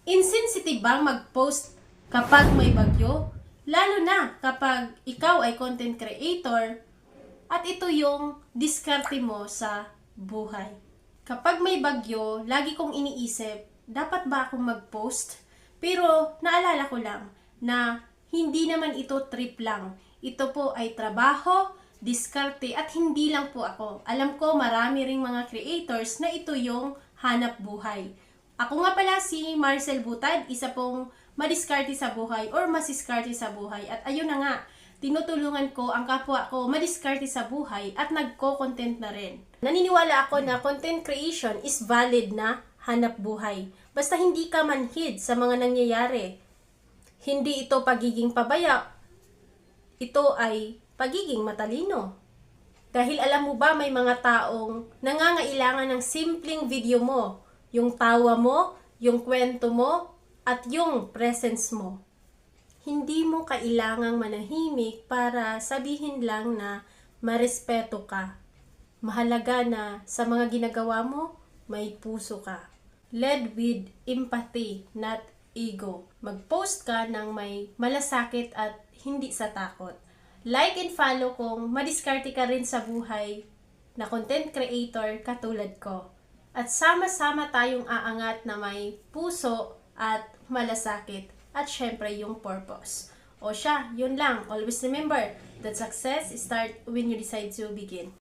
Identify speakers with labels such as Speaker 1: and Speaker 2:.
Speaker 1: Insensitive bang mag-post kapag may bagyo? Lalo na kapag ikaw ay content creator at ito yung diskarte mo sa buhay. Kapag may bagyo, lagi kong iniisip, dapat ba akong mag-post? Pero naalala ko lang na hindi naman ito trip lang. Ito po ay trabaho, diskarte at hindi lang po ako. Alam ko marami ring mga creators na ito yung hanap buhay. Ako nga pala si Marcel Butad, isa pong madiskarte sa buhay or masiskarte sa buhay. At ayun na nga, tinutulungan ko ang kapwa ko madiskarte sa buhay at nagko-content na rin. Naniniwala ako na content creation is valid na hanap buhay. Basta hindi ka manhid sa mga nangyayari. Hindi ito pagiging pabaya. Ito ay pagiging matalino. Dahil alam mo ba may mga taong nangangailangan ng simpleng video mo. Yung tawa mo, yung kwento mo, at yung presence mo. Hindi mo kailangang manahimik para sabihin lang na marespeto ka. Mahalaga na sa mga ginagawa mo, may puso ka. Led with empathy, not ego. Mag-post ka ng may malasakit at hindi sa takot. Like and follow kung madiskarte ka rin sa buhay na content creator katulad ko. At sama-sama tayong aangat na may puso at malasakit at syempre yung purpose. O siya, yun lang. Always remember that success starts when you decide to begin.